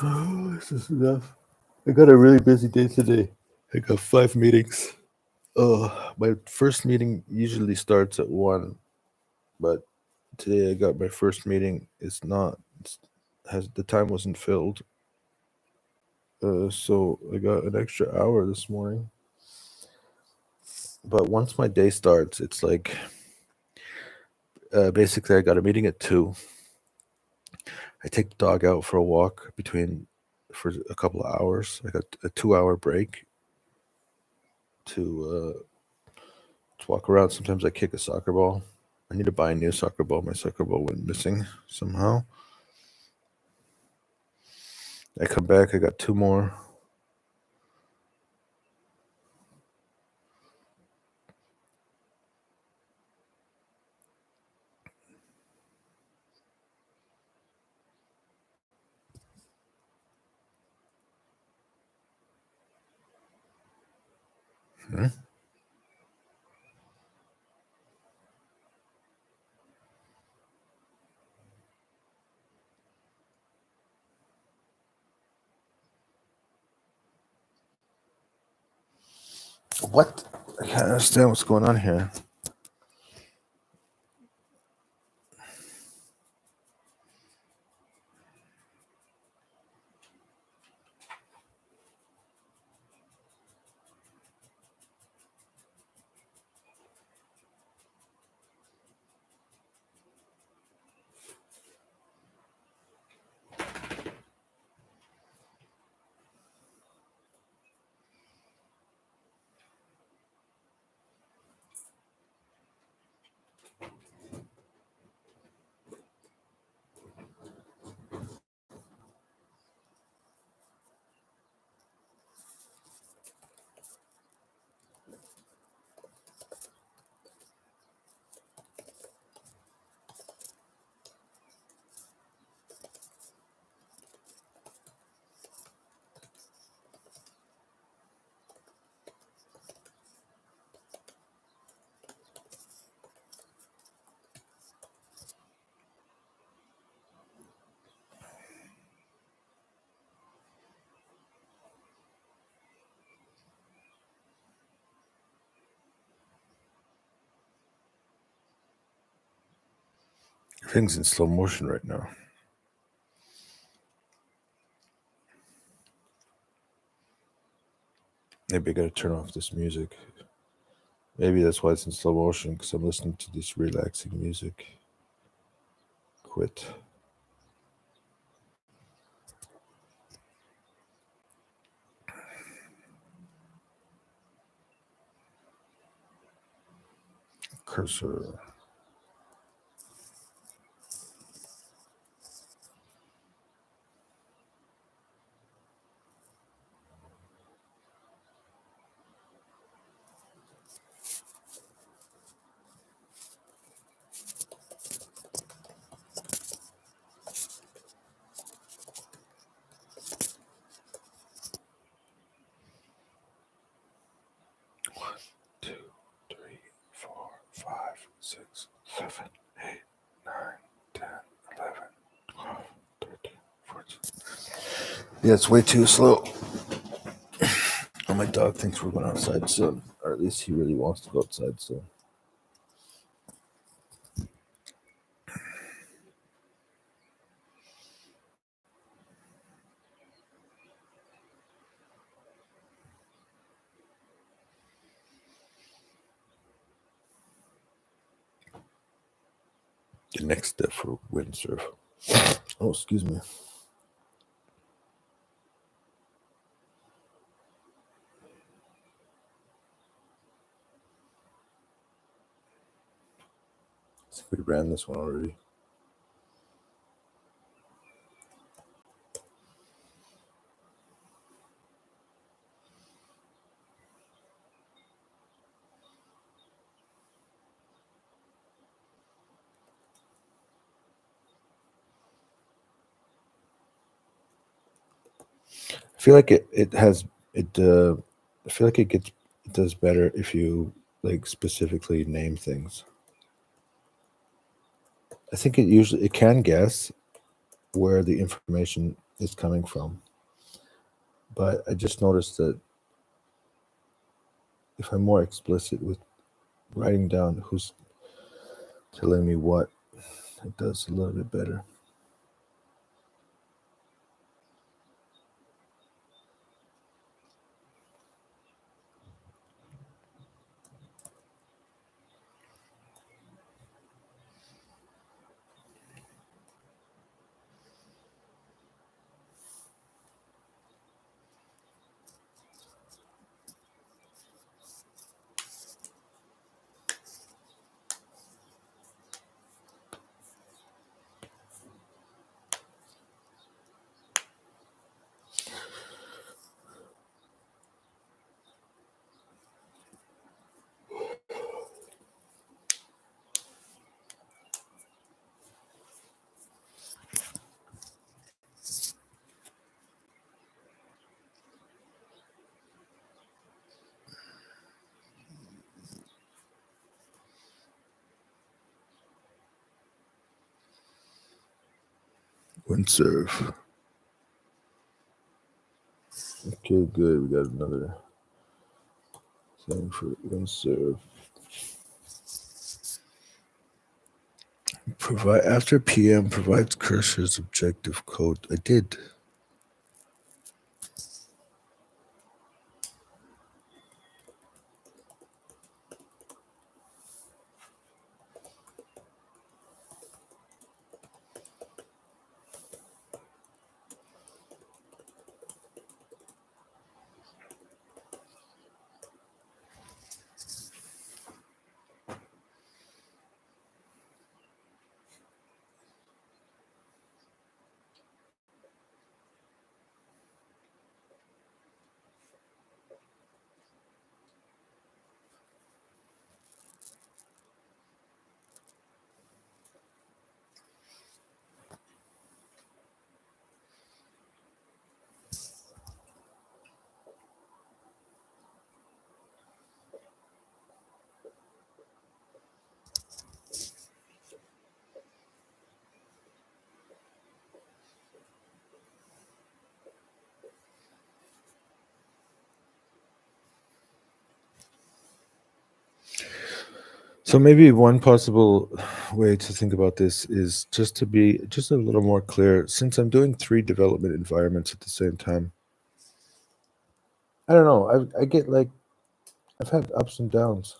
Oh, this is enough. I got a really busy day today. I got 5 meetings. My first meeting usually starts at 1, but today I got my first meeting. It's not, has the time wasn't filled. So I got an extra hour this morning. But once my day starts, it's like basically I got a meeting at 2. I take the dog out for a walk for a couple of hours. I got a 2-hour break to walk around. Sometimes I kick a soccer ball. I need to buy a new soccer ball. My soccer ball went missing somehow. I come back. I got 2 more. Hmm? What? I can't understand what's going on here. Everything's in slow motion right now. Maybe I gotta turn off this music. Maybe that's why it's in slow motion, because I'm listening to this relaxing music. Quit. Cursor. Two, three, 4, 5, 6. 7, 8, 9, 10, 11, 12, 13, 14. Yeah, it's way too slow. Oh, my dog thinks we're going outside soon, or at least he really wants to go outside soon. The next step for windsurf. Oh, excuse me. I think we ran this one already. I feel like it has it. I feel like it does better if you like specifically name things. I think it can guess where the information is coming from, but I just noticed that if I'm more explicit with writing down who's telling me what, it does a little bit better. Windsurf. Okay, good. We got another thing for windsurf. Provide after PM provides cursor's objective code. I did. So maybe one possible way to think about this is just to be just a little more clear. Since I'm doing 3 development environments at the same time, I don't know. I get like I've had ups and downs.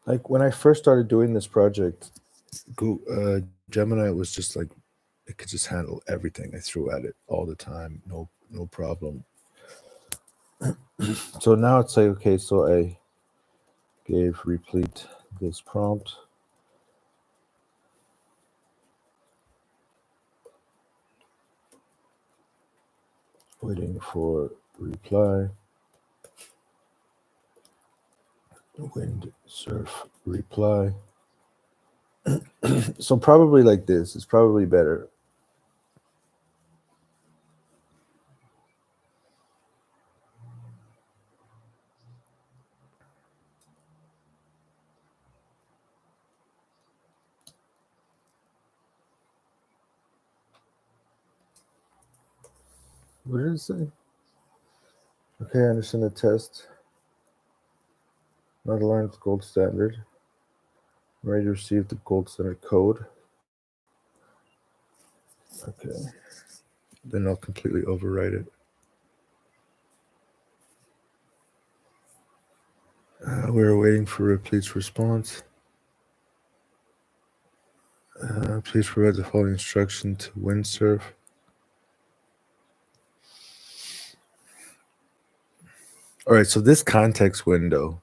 Like when I first started doing this project, Gemini was just like it could just handle everything I threw at it all the time, no problem. So now it's like okay, so I gave replit this prompt. Waiting for reply. Windsurf reply. So probably like this is probably better. What did it say? Okay, I understand the test. Not aligned with gold standard. I'm ready to receive the gold standard code. Okay. Then I'll completely overwrite it. We're waiting for replit's response. Please provide the following instruction to windsurf. All right, so this context window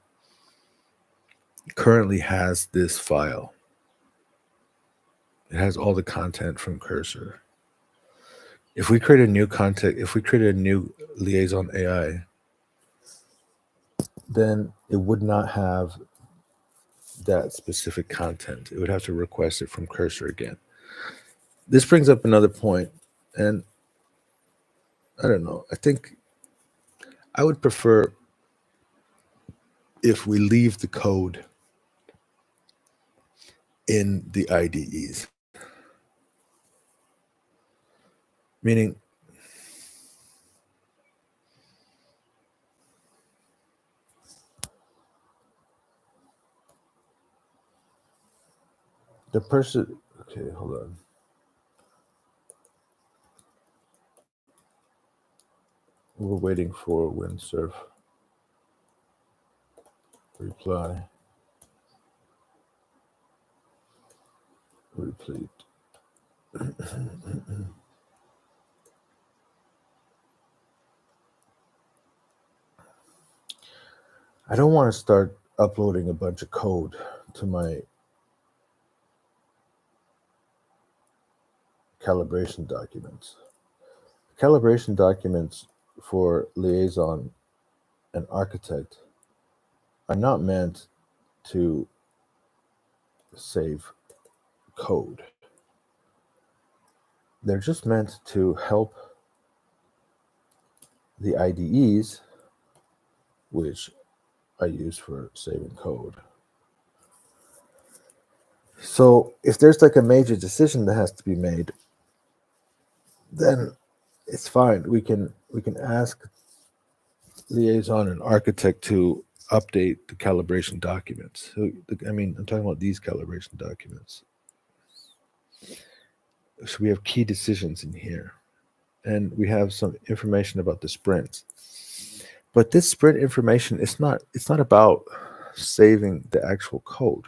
currently has this file. It has all the content from Cursor. If we create a new liaison AI, then it would not have that specific content. It would have to request it from Cursor again. This brings up another point, and I don't know. I think I would prefer if we leave the code in the IDEs. Meaning, the person, okay, hold on. We're waiting for windsurf reply. Replete. I don't want to start uploading a bunch of code to my calibration documents. Calibration documents for liaison and architect are not meant to save code. They're just meant to help the IDEs, which I use for saving code. So if there's like a major decision that has to be made, then it's fine. We can ask liaison and architect to update the calibration documents. So I'm talking about these calibration documents. So we have key decisions in here, and we have some information about the sprints. But this sprint information it's not about saving the actual code.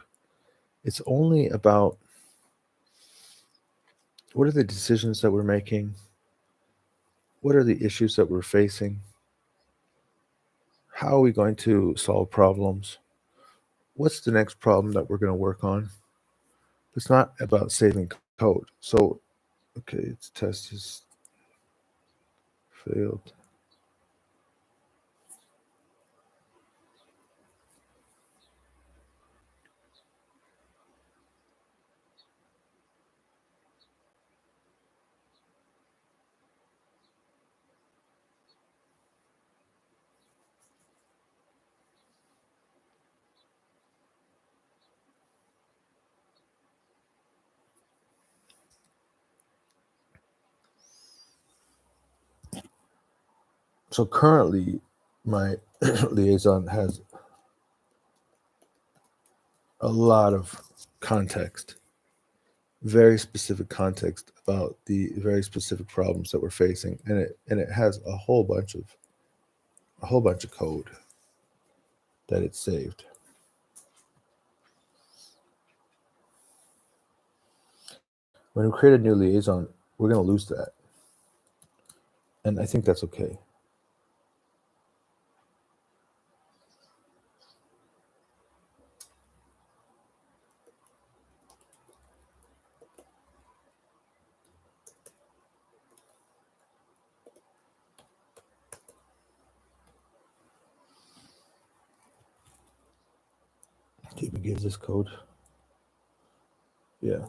It's only about what are the decisions that we're making, what are the issues that we're facing, how are we going to solve problems, what's the next problem that we're going to work on. It's not about saving code. So, okay, its test is failed. So currently, my liaison has a lot of context, very specific context about the very specific problems that we're facing, and it has a whole bunch of code that it saved. When we create a new liaison, we're going to lose that, and I think that's okay. Do you even give this code? Yeah.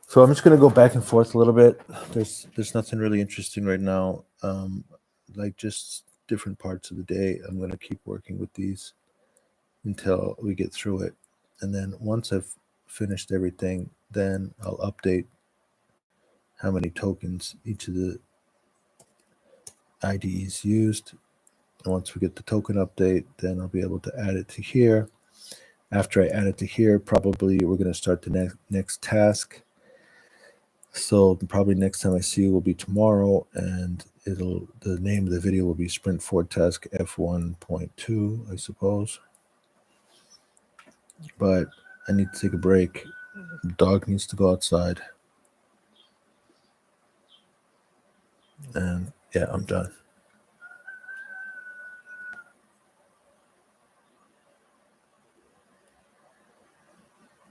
So I'm just going to go back and forth a little bit. There's nothing really interesting right now. like just different parts of the day. I'm going to keep working with these until we get through it. And then once I've finished everything, then I'll update how many tokens each of the IDEs used. And once we get the token update, then I'll be able to add it to here. After I add it to here, probably we're going to start the next task. So probably next time I see you will be tomorrow, and the name of the video will be Sprint 4 Task F1.2, I suppose. But I need to take a break. The dog needs to go outside. And yeah, I'm done.